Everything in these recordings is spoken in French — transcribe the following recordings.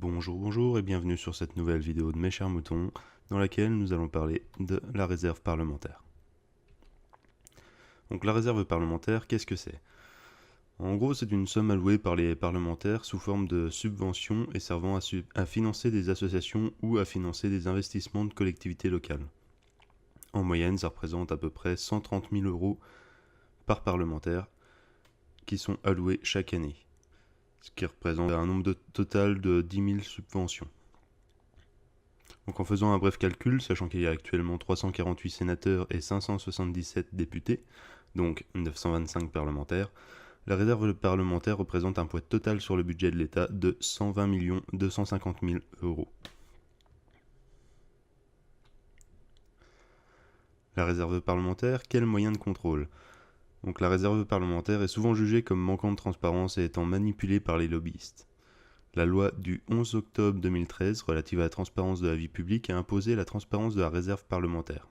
Bonjour et bienvenue sur cette nouvelle vidéo de mes chers moutons dans laquelle nous allons parler de la réserve parlementaire. Donc la réserve parlementaire, qu'est-ce que c'est? En gros, c'est une somme allouée par les parlementaires sous forme de subventions et servant à financer des associations ou à financer des investissements de collectivités locales. En moyenne, ça représente à peu près 130 000 € par parlementaire qui sont alloués chaque année, ce qui représente un nombre total de 10 000 subventions. Donc en faisant un bref calcul, sachant qu'il y a actuellement 348 sénateurs et 577 députés, donc 925 parlementaires, la réserve parlementaire représente un poids total sur le budget de l'État de 120 250 000 €. La réserve parlementaire, quels moyens de contrôle? Donc la réserve parlementaire est souvent jugée comme manquant de transparence et étant manipulée par les lobbyistes. La loi du 11 octobre 2013 relative à la transparence de la vie publique a imposé la transparence de la réserve parlementaire.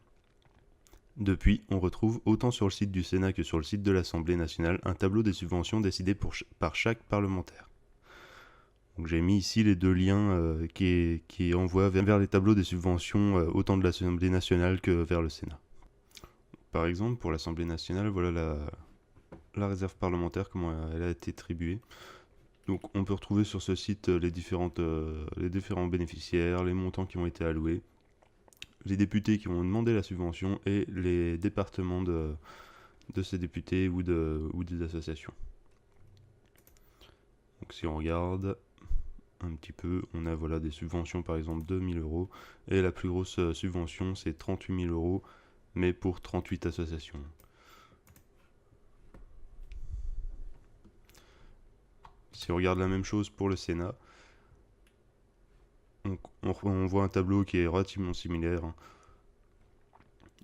Depuis, on retrouve autant sur le site du Sénat que sur le site de l'Assemblée nationale un tableau des subventions décidé par chaque parlementaire. Donc j'ai mis ici les deux liens qui envoient vers les tableaux des subventions autant de l'Assemblée nationale que vers le Sénat. Par exemple, pour l'Assemblée nationale, voilà la réserve parlementaire, comment elle a été attribuée. Donc on peut retrouver sur ce site les différents bénéficiaires, les montants qui ont été alloués, les députés qui ont demandé la subvention et les départements de ces députés ou des associations. Donc si on regarde un petit peu, on a des subventions par exemple de 1 000 € et la plus grosse subvention c'est 38 000 € mais pour 38 associations. Si on regarde la même chose pour le Sénat, on voit un tableau qui est relativement similaire.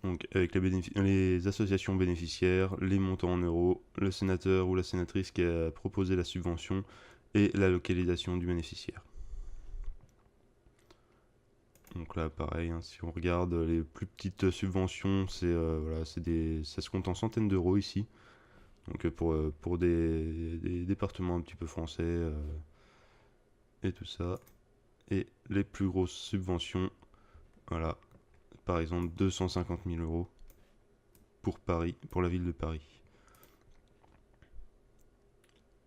Donc avec les associations bénéficiaires, les montants en euros, le sénateur ou la sénatrice qui a proposé la subvention et la localisation du bénéficiaire. Donc là pareil, si on regarde les plus petites subventions, ça se compte en centaines d'euros ici. Donc pour des départements un petit peu français et tout ça. Et les plus grosses subventions, voilà, par exemple 250 000 € pour Paris, pour la ville de Paris.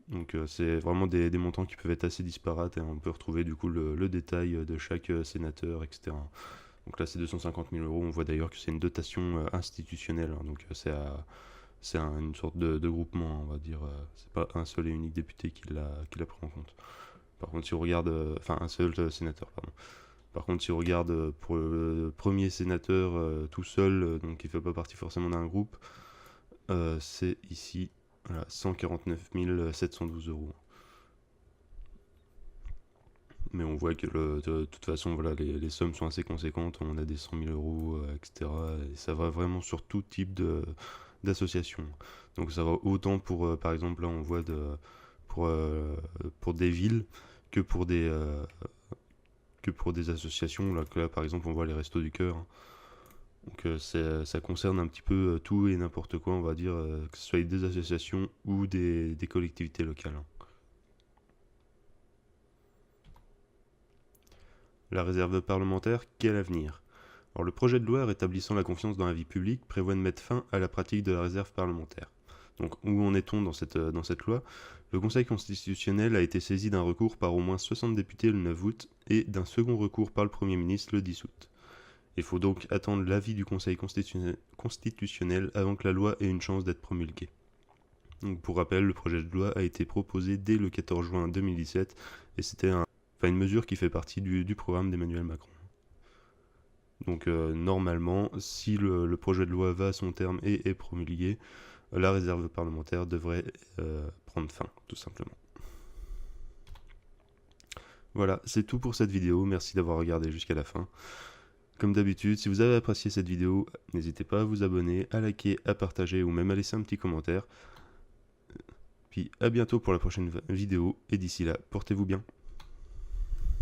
Donc c'est vraiment des montants qui peuvent être assez disparates et on peut retrouver du coup le détail de chaque sénateur, etc. Donc là c'est 250 000 €, on voit d'ailleurs que c'est une dotation institutionnelle, donc c'est une sorte de groupement, on va dire, c'est pas un seul et unique député qui l'a pris en compte. Par contre si on regarde, un seul sénateur, pardon. Par contre si on regarde pour le premier sénateur tout seul, donc qui fait pas partie forcément d'un groupe, c'est ici, voilà, 149 712 €. Mais on voit que de toute façon, voilà, les sommes sont assez conséquentes. On a des 100 000 €, etc. Et ça va vraiment sur tout type d'association. Donc ça va autant pour, par exemple, là on voit pour des villes que pour des associations. Là, par exemple, on voit les Restos du Cœur. Donc ça concerne un petit peu tout et n'importe quoi, on va dire, que ce soit des associations ou des collectivités locales. La réserve parlementaire, quel avenir? Alors le projet de loi rétablissant la confiance dans la vie publique prévoit de mettre fin à la pratique de la réserve parlementaire. Donc où en est-on dans cette loi? Le Conseil constitutionnel a été saisi d'un recours par au moins 60 députés le 9 août et d'un second recours par le Premier ministre le 10 août. Il faut donc attendre l'avis du Conseil constitutionnel avant que la loi ait une chance d'être promulguée. Donc pour rappel, le projet de loi a été proposé dès le 14 juin 2017 et c'était une mesure qui fait partie du programme d'Emmanuel Macron. Donc normalement, si le projet de loi va à son terme et est promulgué, la réserve parlementaire devrait prendre fin, tout simplement. Voilà, c'est tout pour cette vidéo, merci d'avoir regardé jusqu'à la fin. Comme d'habitude, si vous avez apprécié cette vidéo, n'hésitez pas à vous abonner, à liker, à partager ou même à laisser un petit commentaire. Puis à bientôt pour la prochaine vidéo, et d'ici là, portez-vous bien.